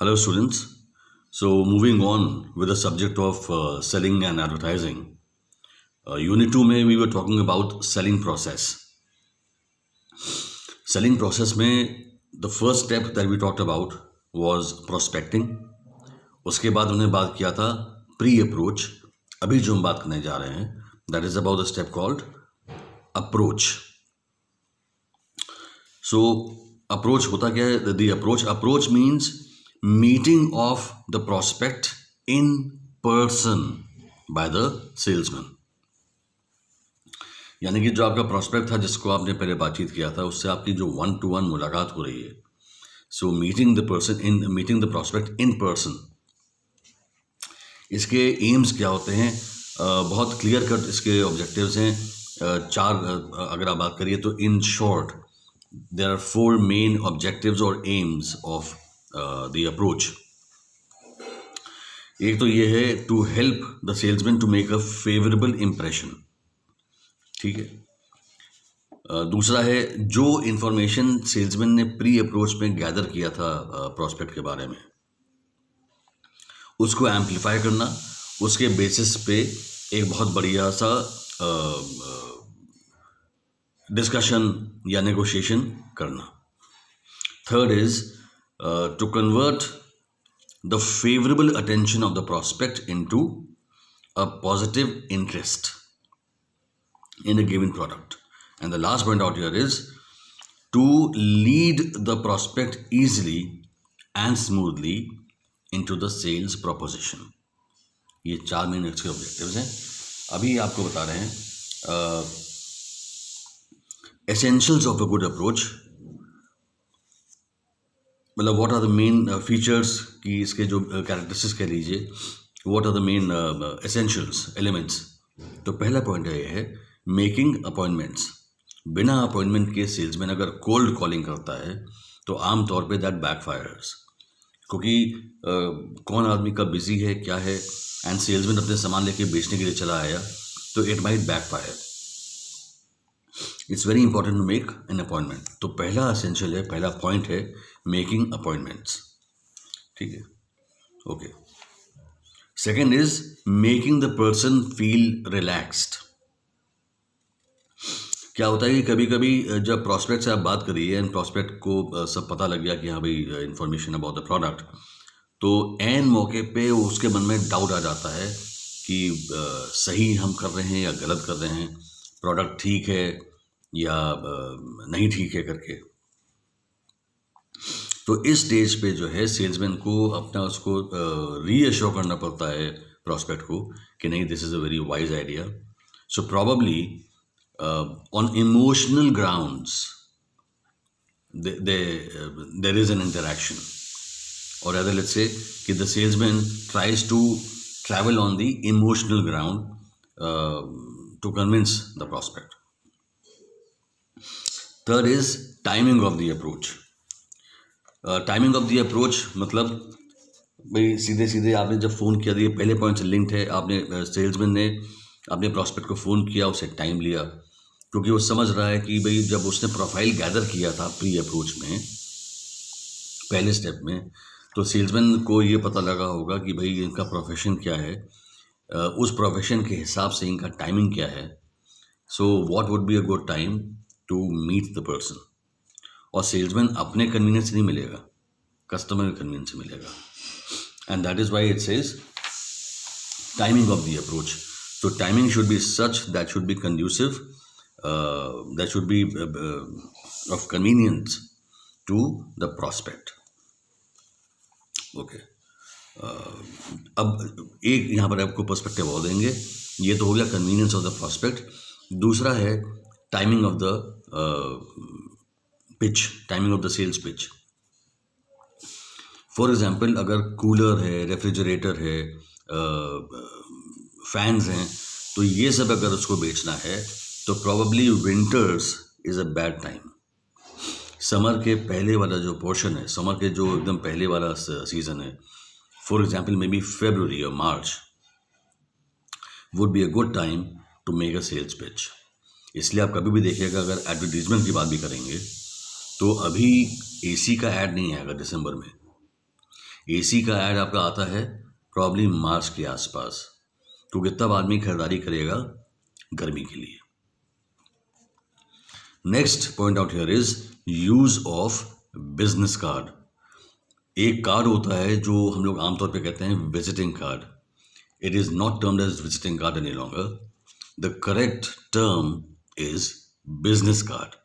Hello, students. So, moving on with the subject of selling and advertising. Unit 2 में we were talking about selling process. Selling process में the first step that we talked about was prospecting. उसके बाद हमने बात किया था pre-approach. अभी जो हम बात करने जा रहे हैं that is about the step called approach. So, approach होता क्या है? The approach means meeting of the prospect in person by the salesman. यानी कि जो आपका prospect था जिसको आपने पहले बातचीत किया था उससे आपकी जो 1-to-1 मुलाकात हो रही है. So meeting the prospect in person. इसके एम्स क्या होते हैं? बहुत क्लियर कट इसके ऑब्जेक्टिव्स हैं. चार अगर आप बात करिए तो in short there are 4 main objectives or aims of the approach. एक तो ये है to help the salesman to make a favorable impression. ठीक है. दूसरा है जो इंफॉर्मेशन सेल्समैन ने प्री अप्रोच में गैदर किया था प्रोस्पेक्ट के बारे में उसको एम्पलीफाई करना, उसके बेसिस पे एक बहुत बढ़िया सा डिस्कशन या नेगोशिएशन करना. Third is to convert the favourable attention of the prospect into a positive interest in a given product. And the last point out here is to lead the prospect easily and smoothly into the sales proposition. ये 4 main इसके objectives हैं. अभी आपको बता रहे हैं essentials of a good approach. मतलब what are the main features की इसके जो characteristics कह लीजिए, what are the main essentials elements. तो पहला पॉइंट ये है मेकिंग अपॉइंटमेंट्स. बिना अपॉइंटमेंट के सेल्समैन अगर कोल्ड कॉलिंग करता है तो आम तौर पे दैट बैकफायर्स, क्योंकि कौन आदमी कब बिजी है क्या है एंड सेल्समैन अपने सामान लेके बेचने के लिए चला आया तो it might backfire. It's very important to make an appointment. तो पहला एसेंशियल है, पहला पॉइंट है मेकिंग अपॉइंटमेंट्स. ठीक है, okay. Second is making the person feel relaxed. क्या होता है कि कभी कभी जब प्रॉस्पेक्ट से आप बात करिए एंड प्रॉस्पेक्ट को सब पता लग गया कि हाँ भाई इंफॉर्मेशन अबाउट द प्रोडक्ट, तो एन मौके पे उसके मन में डाउट आ जाता है कि सही हम कर रहे हैं या गलत कर रहे हैं, प्रोडक्ट ठीक है या नहीं ठीक है करके. तो इस स्टेज पे जो है सेल्समैन को अपना उसको रीअश्योर करना पड़ता है प्रॉस्पेक्ट को कि नहीं, this is a very wise idea. So probably on emotional grounds there is an interaction, or rather let's say कि the salesman tries to travel on the emotional ground to convince the prospect. Third is timing of the approach. Timing of the approach मतलब भाई सीधे सीधे आपने जब phone किया, ये पहले पॉइंट से लिंक्ड है. आपने सेल्समैन ने अपने प्रॉस्पेक्ट को फ़ोन किया, उसे टाइम लिया क्योंकि वो समझ रहा है कि भाई जब उसने प्रोफाइल गैदर किया था प्री अप्रोच में पहले स्टेप में, तो सेल्समैन को ये पता लगा होगा कि भाई इनका प्रोफेशन क्या है, उस प्रोफेशन के हिसाब से इनका टाइमिंग क्या है. So what would be a good time to meet the person. और सेल्समैन अपने कन्वीनियंस से नहीं मिलेगा, कस्टमर के कन्वीनियंस से मिलेगा. And that is why it says timing of the approach. So timing should be such that should be conducive, that should be of convenience to the prospect. Okay. अब एक यहाँ पर आपको पर्सपेक्टिव और देंगे. ये तो हो गया कन्वीनियंस ऑफ द प्रॉस्पेक्ट. दूसरा है timing of the pitch, timing of the sales pitch. For example अगर कूलर है, रेफ्रिजरेटर है, फैंस हैं, तो ये सब अगर उसको बेचना है तो probably winters is a bad time. Summer के पहले वाला जो पोर्शन है, समर के जो एकदम पहले वाला सीज़न है, for example maybe February और March would be a good time to make a sales pitch. इसलिए आप कभी भी देखिएगा अगर एडवर्टीजमेंट की बात भी करेंगे तो अभी एसी का ऐड नहीं आएगा दिसंबर में. एसी का ऐड आपका आता है प्रॉब्ली मार्च के आसपास, क्योंकि तब आदमी खरीदारी करेगा गर्मी के लिए। Next point out here is use of business card. एक कार्ड होता है जो हम लोग आमतौर पे कहते हैं visiting card. It is not termed as visiting card any longer. The correct term is business card.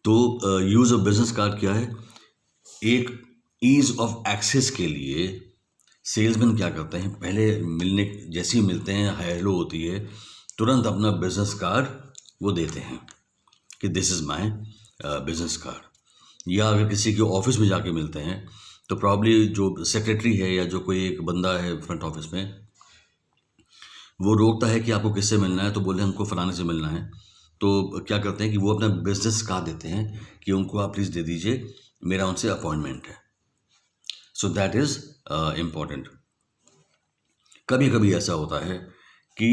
तो यूज ऑफ बिजनेस कार्ड क्या है? एक ईज ऑफ एक्सेस के लिए सेल्समैन क्या करते हैं, पहले मिलने जैसे ही मिलते हैं, हेलो होती है, तुरंत अपना बिजनेस कार्ड वो देते हैं कि this is my business card. या अगर किसी के ऑफिस में जाके मिलते हैं तो प्रॉब्ली जो सेक्रेटरी है या जो कोई एक बंदा है फ्रंट ऑफिस में, वो रोकता है कि आपको किससे मिलना है, तो बोले हमको फलाने से मिलना है। तो क्या करते हैं कि वो अपना बिजनेस कार्ड देते हैं कि उनको आप प्लीज़ दे दीजिए, मेरा उनसे अपॉइंटमेंट है। So that is important. कभी कभी ऐसा होता है कि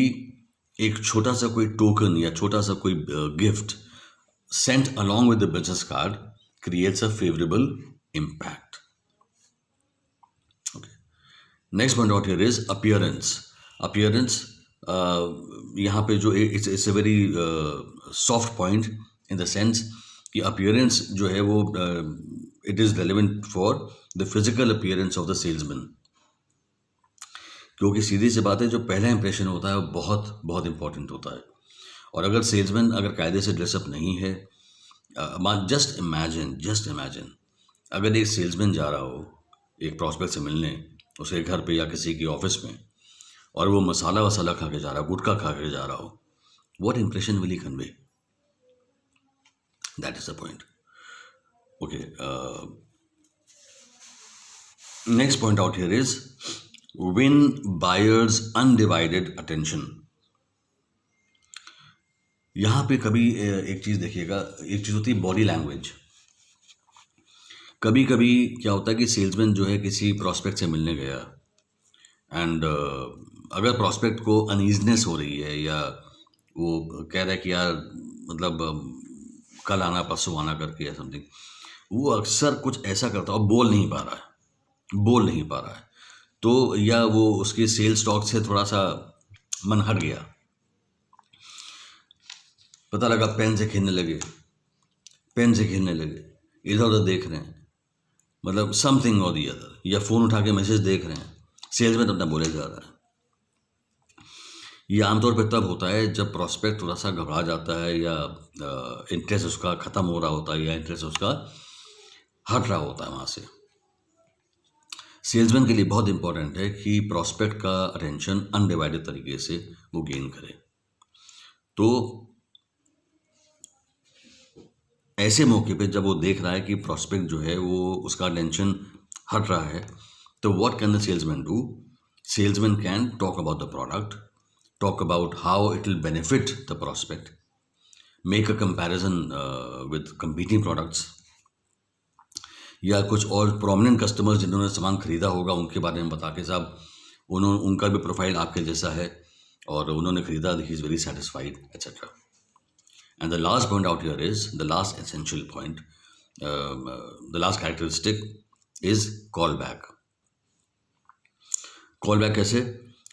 एक छोटा सा कोई टोकन या छोटा सा कोई gift sent along with the business card creates a favourable impact. Okay, next point out here is appearance. Appearance यहाँ पे जो it's a very soft point in the sense कि अपीयरेंस जो है वो it is relevant for the physical appearance of the salesman. क्योंकि सीधी सी बात है, जो पहला इंप्रेशन होता है वो बहुत बहुत इंपॉर्टेंट होता है। और अगर सेल्समैन अगर कायदे से ड्रेसअप नहीं है, जस्ट इमेजिन अगर एक सेल्समैन जा रहा हो एक प्रॉस्पेक्ट से मिलने उसके घर पे या किसी की ऑफिस में, और वो मसाला वसाला खा के जा रहा हो, गुटखा खा के जा रहा हो, what impression will he convey? That is the point. Okay, next point out here is win buyers undivided attention. यहां पे कभी एक चीज देखिएगा, एक चीज होती है बॉडी लैंग्वेज। कभी कभी क्या होता है कि सेल्समैन जो है किसी प्रॉस्पेक्ट से मिलने गया एंड अगर प्रॉस्पेक्ट को अनईजनेस हो रही है या वो कह रहा है कि यार मतलब कल आना परसों आना करके या समथिंग, वो अक्सर कुछ ऐसा करता है और बोल नहीं पा रहा है, तो या वो उसके सेल्स टॉक से थोड़ा सा मन हट गया, पता लगा पेन से खेलने लगे, इधर उधर देख रहे हैं, मतलब समथिंग और दी अदर, या फ़ोन उठा के मैसेज देख रहे हैं, सेल्समैन अपना बोले जा रहा है। ये आमतौर पर तब होता है जब प्रॉस्पेक्ट थोड़ा सा घबरा जाता है या इंटरेस्ट उसका ख़त्म हो रहा होता है या इंटरेस्ट उसका हट रहा होता है वहाँ से। सेल्समैन के लिए बहुत इंपॉर्टेंट है कि प्रॉस्पेक्ट का अटेंशन अनडिवाइडेड तरीके से वो गेन करे। तो ऐसे मौके पे जब वो देख रहा है कि प्रॉस्पेक्ट जो है वो उसका अटेंशन हट रहा है, तो what can the salesman do? Salesman can talk about the product, talk about how it will benefit the prospect, make a comparison with competing products, या कुछ और प्रोमिनेंट कस्टमर्स जिन्होंने सामान खरीदा होगा उनके बारे में बता के, साहब उनका भी प्रोफाइल आपके जैसा है और उन्होंने खरीदा, he is very satisfied etcetera. And the last point out here is the last essential point, the last characteristic is call back. Call back कैसे?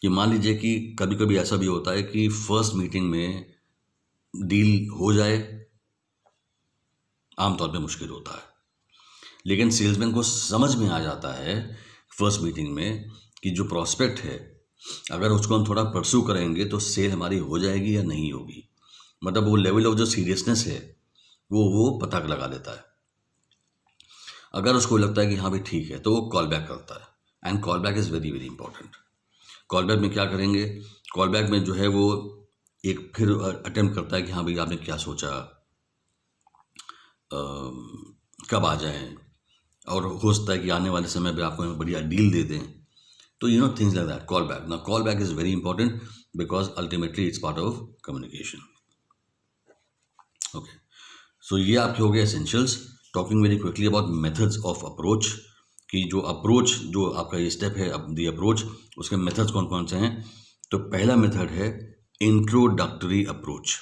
कि मान लीजिए कि कभी कभी ऐसा भी होता है कि फर्स्ट मीटिंग में डील हो जाए, आमतौर पे मुश्किल होता है, लेकिन सेल्समैन को समझ में आ जाता है फर्स्ट मीटिंग में कि जो प्रॉस्पेक्ट है अगर उसको हम थोड़ा परस्यू करेंगे तो सेल हमारी हो जाएगी या नहीं होगी। मतलब वो लेवल ऑफ जो सीरियसनेस है वो पता लगा देता है। अगर उसको लगता है कि हाँ भाई ठीक है, तो वो कॉल बैक करता है। And call back is very very important. Call back में क्या करेंगे? कॉल बैक में जो है वो एक फिर अटेम्प्ट करता है कि हाँ भाई आपने क्या सोचा, कब आ जाएं, और हो सकता है कि आने वाले समय पे आपको बढ़िया डील दे दें। तो things like that, call back. ना call back is very important because ultimately it's part of communication. Okay, so ये आपके हो गए essentials. Talking very quickly about methods of approach, कि जो अप्रोच जो आपका ये स्टेप है दी अप्रोच, उसके मेथड्स कौन कौन से हैं। तो पहला मेथड है इंट्रोडक्टरी अप्रोच।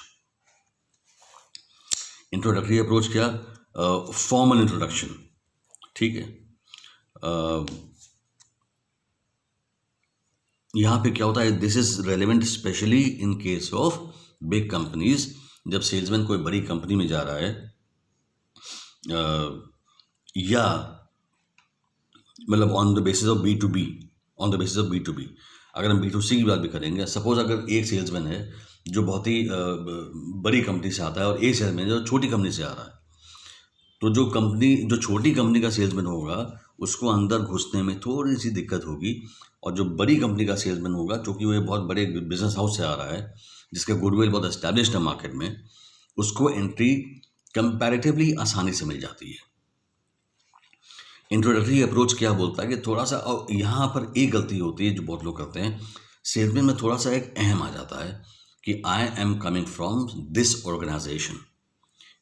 इंट्रोडक्टरी अप्रोच क्या? फॉर्मल इंट्रोडक्शन, ठीक है। यहाँ पे क्या होता है, this is relevant specially in case of big companies. जब सेल्समैन कोई बड़ी कंपनी में जा रहा है या मतलब on the basis of B2B, on the basis of B2B, अगर हम B2C की बात भी करेंगे, सपोज अगर एक सेल्समैन है जो बहुत ही बड़ी कंपनी से आता है और एक सेल्समैन जो छोटी कंपनी से आ रहा है, तो जो छोटी कंपनी का सेल्समैन होगा उसको अंदर घुसने में थोड़ी सी दिक्कत होगी, और जो बड़ी कंपनी का सेल्समैन होगा, क्योंकि वो बहुत बड़े बिजनेस हाउस से आ रहा है जिसका गुडविल बहुत एस्टैब्लिश्ड है मार्केट में, उसको एंट्री कंपैरेटिवली आसानी से मिल जाती है। इंट्रोडक्टरी अप्रोच क्या बोलता है कि थोड़ा सा, और यहाँ पर एक गलती होती है जो बहुत लोग करते हैं, सेल्समैन में थोड़ा सा एक अहम आ जाता है कि I am coming from this organisation,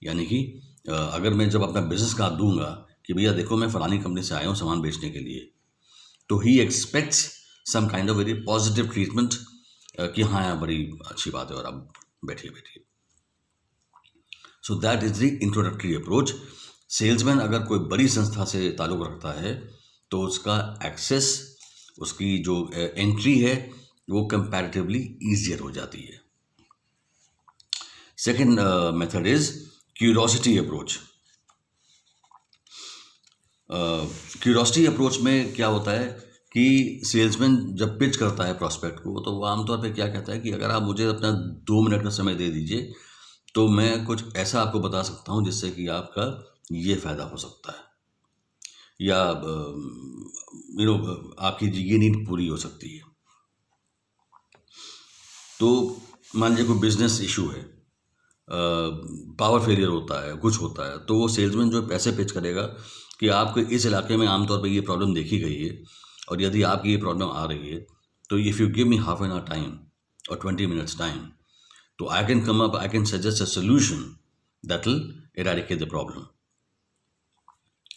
यानी कि अगर मैं जब अपना बिजनेस कार्ड दूंगा कि भैया देखो मैं फलानी कंपनी से आया हूँ सामान बेचने के लिए, तो he expects some kind of very positive treatment कि हाँ यार बड़ी अच्छी बात है और आप बैठिए बैठिए। So that is the introductory approach. Salesman अगर कोई बड़ी संस्था से ताल्लुक़ रखता है तो उसका एक्सेस, उसकी जो एंट्री है वो कंपैरेटिवली ईजियर हो जाती है। Second method is curiosity approach. Curiosity approach में क्या होता है कि सेल्समैन जब पिच करता है प्रॉस्पेक्ट को, तो वो आमतौर पे क्या कहता है कि अगर आप मुझे अपना 2 मिनट का समय दे दीजिए तो मैं कुछ ऐसा आपको बता सकता हूँ जिससे कि आपका ये फ़ायदा हो सकता है, या आपकी ये नीड पूरी हो सकती है। तो मान लीजिए कोई बिजनेस इशू है, पावर फेलियर होता है, कुछ होता है, तो वो सेल्समैन जो पैसे पिच करेगा कि आपको इस इलाके में आमतौर पे ये प्रॉब्लम देखी गई है, और यदि आपकी ये प्रॉब्लम आ रही है तो if you give me half an hour time और 20 मिनट्स टाइम, तो I can suggest a solution that will eradicate the problem.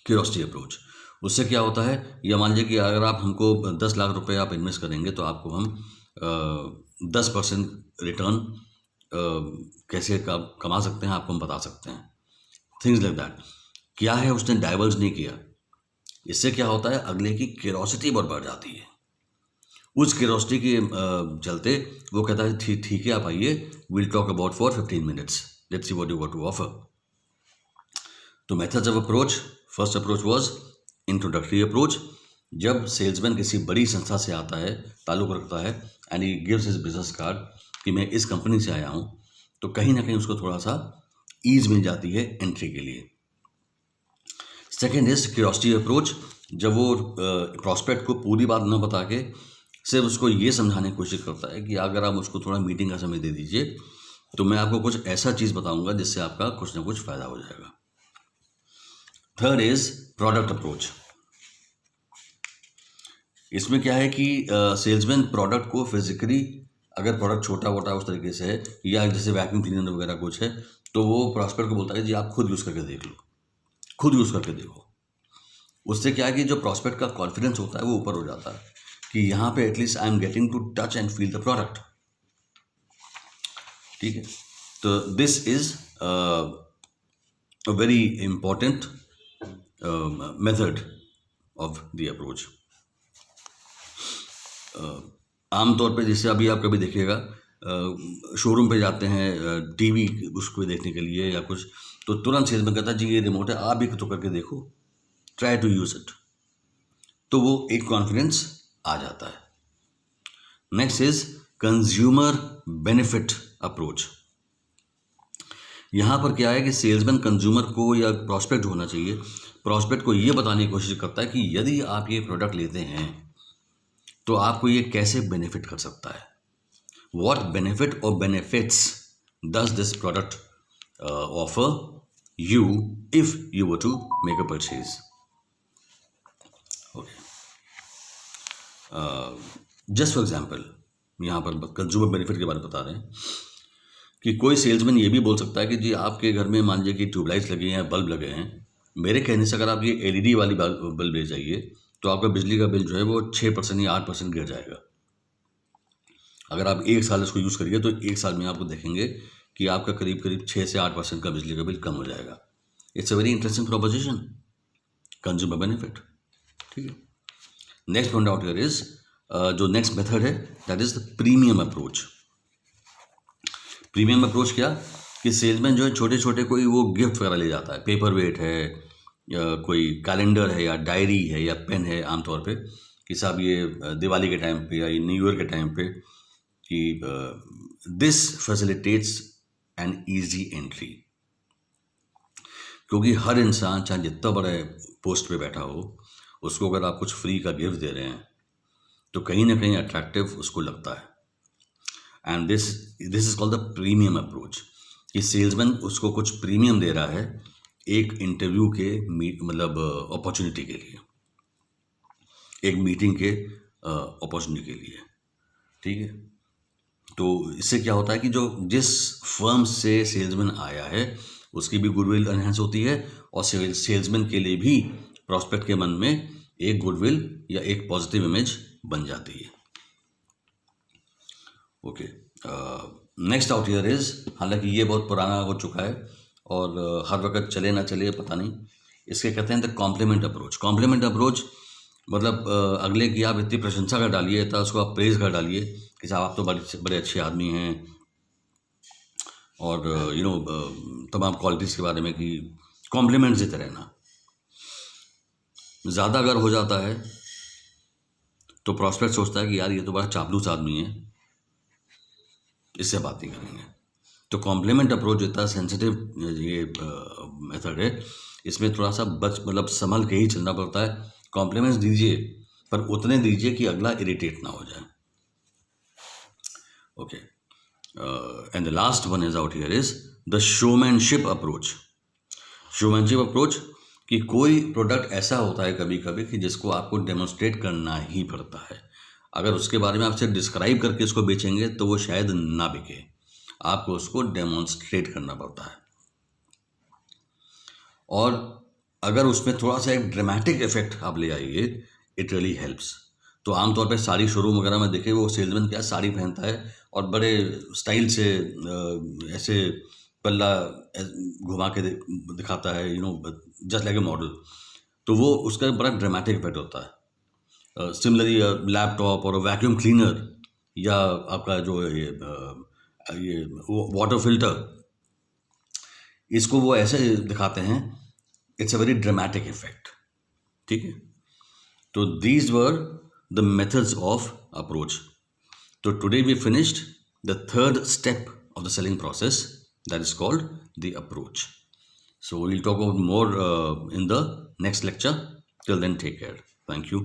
Curiosity approach, उससे क्या होता है, या मान लीजिए कि अगर आप हमको 10 लाख रुपए आप इन्वेस्ट करेंगे तो आपको हम 10% रिटर्न कैसे कमा सकते हैं आपको हम बता सकते हैं, थिंग्स लाइक दैट। क्या है, उसने डाइवर्ज नहीं किया। इससे क्या होता है, अगले की क्यूरोसिटी बहुत बढ़ जाती है। उस क्यूरोसिटी के चलते वो कहता है ठीक है आप आइए, will talk about for 15 minutes, let's see what you want to offer. तो methods of approach, first approach was introductory approach. जब सेल्समैन किसी बड़ी संस्था से आता है, ताल्लुक़ रखता है, and he gives his business card कि मैं इस कंपनी से आया हूँ, तो कहीं ना कहीं उसको थोड़ा सा ईज मिल जाती है एंट्री के लिए। Second is curiosity approach. जब वो प्रॉस्पेक्ट को पूरी बात न बता के सिर्फ उसको ये समझाने की कोशिश करता है कि अगर आप मुझको थोड़ा मीटिंग का समय दे दीजिए तो मैं आपको कुछ ऐसा चीज़ बताऊंगा जिससे आपका कुछ ना कुछ फ़ायदा हो जाएगा। Third is product approach. इसमें क्या है कि सेल्समैन प्रोडक्ट को फिजिकली, अगर प्रोडक्ट छोटा मोटा उस तरीके से है, या जैसे वैक्यूम क्लीनर वगैरह कुछ है, तो वो प्रॉस्पेक्ट को बोलता है जी आप खुद यूज़ करके देख लो, खुद यूज़ करके देखो। उससे क्या है कि जो प्रॉस्पेक्ट का कॉन्फिडेंस होता है वो ऊपर हो जाता है कि यहाँ पे at least I am getting to touch and feel the product. ठीक है, तो this is a very important method of the approach. आमतौर पे जैसे अभी आप कभी देखिएगा शोरूम पे जाते हैं टीवी उसको देखने के लिए या कुछ, तो तुरंत सेल्समैन कहता है जी ये रिमोट है, आप भी तो करके देखो, ट्राई टू यूज इट। तो वो एक कॉन्फिडेंस आ जाता है। Next is consumer benefit approach. यहाँ पर क्या है कि सेल्समैन कंज्यूमर को, या प्रॉस्पेक्ट होना चाहिए, प्रॉस्पेक्ट को ये बताने की कोशिश करता है कि यदि आप ये प्रोडक्ट लेते हैं तो आपको ये कैसे बेनिफिट कर सकता है। What benefit or benefits does this product offer you if you were to make a purchase? Okay. Just for example, यहाँ पर कंज्यूमर बेनिफिट के बारे में बता रहे हैं कि कोई सेल्समैन ये भी बोल सकता है कि जी आपके घर में मान लीजिए कि ट्यूबलाइट्स लगे हैं, बल्ब लगे हैं, मेरे कहने से अगर आप ये LED वाली बल्ब ले जाइए तो आपका बिजली का बिल जो है वो 6% या 8% गिर जाएगा। अगर आप 1 साल इसको यूज़ करिए तो 1 साल में आपको देखेंगे कि आपका करीब करीब 6 से 8% का बिजली का बिल कम हो जाएगा। It's a very interesting proposition, consumer benefit. ठीक है. Next point out here is जो नेक्स्ट मेथड है that is the premium approach. Premium approach क्या कि सेल्समैन जो है छोटे छोटे कोई वो गिफ्ट वगैरह ले जाता है, पेपर वेट है या कोई कैलेंडर है या डायरी है या पेन है आमतौर पे कि साहब ये दिवाली के टाइम पे या ये न्यू ईयर के टाइम पे कि this facilitates an easy entry. क्योंकि हर इंसान चाहे जितना बड़े पोस्ट पे बैठा हो उसको अगर आप कुछ फ्री का गिफ्ट दे रहे हैं तो कहीं ना कहीं अट्रैक्टिव उसको लगता है. And this is called the premium approach कि सेल्समैन उसको कुछ प्रीमियम दे रहा है एक इंटरव्यू के मतलब अपॉर्चुनिटी के लिए, एक मीटिंग के अपॉर्चुनिटी के लिए. ठीक है. तो इससे क्या होता है कि जो जिस फर्म से सेल्समैन आया है उसकी भी गुडविल एनहांस होती है और सेल्समैन के लिए भी प्रॉस्पेक्ट के मन में एक गुडविल या एक पॉजिटिव इमेज बन जाती है. Okay. Next out here is, हालांकि ये बहुत पुराना हो चुका है और हर वक्त चले ना चले पता नहीं, इसके कहते हैं the compliment approach. Compliment approach मतलब अगले की आप इतनी प्रशंसा कर डालिए तो उसको आप प्रेज कर डालिए कि साहब आप तो बड़े अच्छे आदमी हैं और तमाम क्वालिटीज़ के बारे में कि कॉम्प्लीमेंट्स देते रहना. ज़्यादा अगर हो जाता है तो प्रॉस्पेक्ट सोचता है कि यार ये तो बड़ा चापलूस आदमी है, इससे बात नहीं करेंगे. तो कॉम्प्लीमेंट अप्रोच इतना सेंसिटिव ये मेथड है, इसमें थोड़ा सा मतलब संभल के ही चलना पड़ता है. कॉम्प्लीमेंट्स दीजिए पर उतने दीजिए कि अगला इरिटेट ना हो जाए. Okay. And the last one is out here is the showmanship approach. Showmanship approach कि कोई प्रोडक्ट ऐसा होता है कभी कभी कि जिसको आपको डेमोन्स्ट्रेट करना ही पड़ता है. अगर उसके बारे में आप सिर्फ डिस्क्राइब करके उसको बेचेंगे तो वो शायद ना बिके, आपको उसको डेमोन्स्ट्रेट करना पड़ता है. और अगर उसमें थोड़ा सा एक ड्रामेटिक इफेक्ट आप ले आइए, इट रियली हेल्प्स. तो आमतौर पे साड़ी शोरूम वगैरह में देखे वो सेल्समैन क्या साड़ी पहनता है और बड़े स्टाइल से ऐसे पल्ला घुमा के दिखाता है, जस्ट लाइक ए मॉडल. तो वो उसका बड़ा ड्रामेटिक इफेक्ट होता है. सिमिलरली लैपटॉप और वैक्यूम क्लीनर या आपका जो ये वाटर फिल्टर, इसको वो ऐसे दिखाते हैं, it's a very dramatic effect. ठीक है. तो these were the methods of approach. तो today we finished the third step of the selling process that is called the approach. So we'll talk about more in the next lecture. Till then, take care. Thank you.